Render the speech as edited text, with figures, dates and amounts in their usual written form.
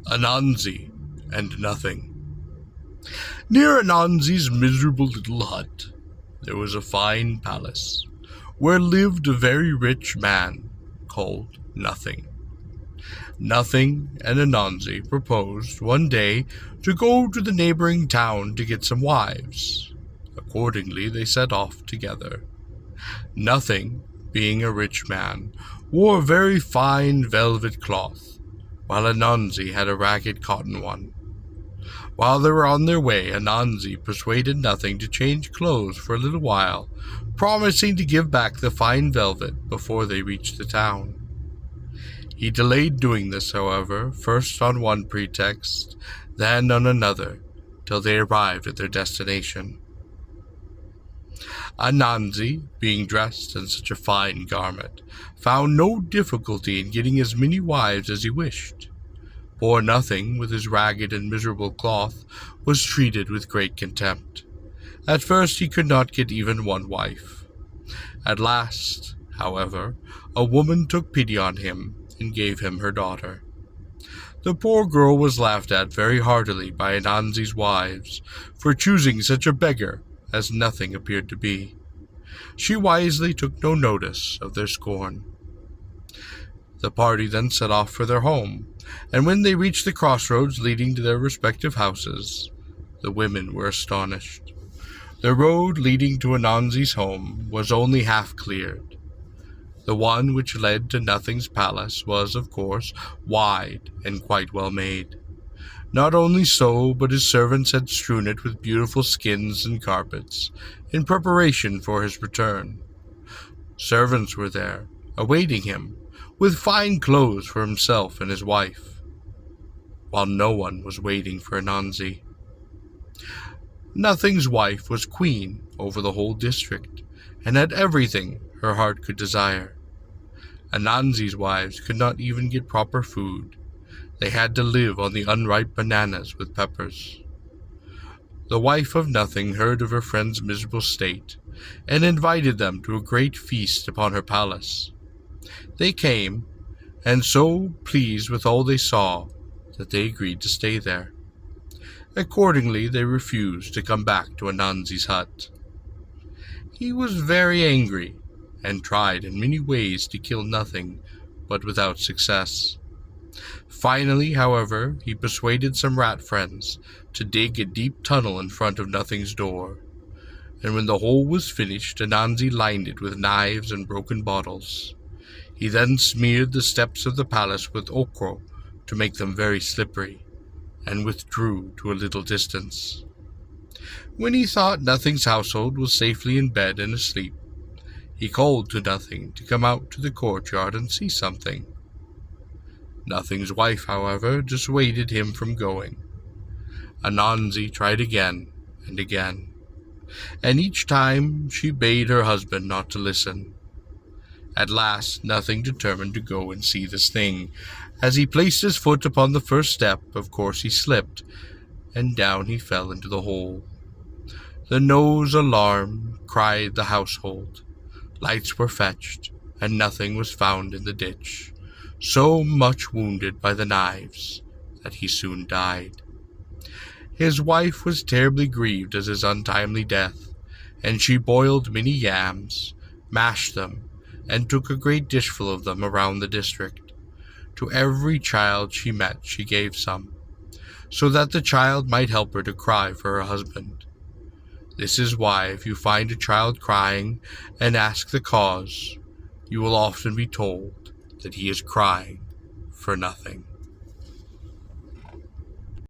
Anansi and Nothing. Near Anansi's miserable little hut, there was a fine palace, where lived a very rich man called Nothing. Nothing and Anansi proposed one day to go to the neighboring town to get some wives. Accordingly, they set off together. Nothing, being a rich man, wore very fine velvet cloth, while Anansi had a ragged cotton one. While they were on their way, Anansi persuaded Nothing to change clothes for a little while, promising to give back the fine velvet before they reached the town. He delayed doing this, however, first on one pretext, then on another, till they arrived at their destination. Anansi, being dressed in such a fine garment, found no difficulty in getting as many wives as he wished. Poor Nothing, with his ragged and miserable cloth, was treated with great contempt. At first he could not get even one wife. At last, however, a woman took pity on him and gave him her daughter. The poor girl was laughed at very heartily by Anansi's wives for choosing such a beggar as Nothing appeared to be. She wisely took no notice of their scorn. The party then set off for their home, and when they reached the crossroads leading to their respective houses, the women were astonished. The road leading to Anansi's home was only half cleared. The one which led to Nothing's palace was, of course, wide and quite well made. Not only so, but his servants had strewn it with beautiful skins and carpets, in preparation for his return. Servants were there, awaiting him, with fine clothes for himself and his wife, while no one was waiting for Anansi. Nothing's wife was queen over the whole district, and had everything her heart could desire. Anansi's wives could not even get proper food. They had to live on the unripe bananas with peppers. The wife of Nothing heard of her friend's miserable state, and invited them to a great feast upon her palace. They came, and so pleased with all they saw that they agreed to stay there. Accordingly, they refused to come back to Anansi's hut. He was very angry, and tried in many ways to kill Nothing, but without success. Finally, however, he persuaded some rat friends to dig a deep tunnel in front of Nothing's door, and when the hole was finished, Anansi lined it with knives and broken bottles. He then smeared the steps of the palace with ochre to make them very slippery, and withdrew to a little distance. When he thought Nothing's household was safely in bed and asleep, he called to Nothing to come out to the courtyard and see something. Nothing's wife, however, dissuaded him from going. Anansi tried again and again, and each time she bade her husband not to listen. At last, Nothing determined to go and see this thing. As he placed his foot upon the first step, of course he slipped, and down he fell into the hole. The nose alarm cried the household. Lights were fetched, and Nothing was found in the ditch, so much wounded by the knives that he soon died. His wife was terribly grieved at his untimely death, and she boiled many yams, mashed them, and took a great dishful of them around the district. To every child she met she gave some, so that the child might help her to cry for her husband. This is why, if you find a child crying and ask the cause, you will often be told that he is crying for nothing.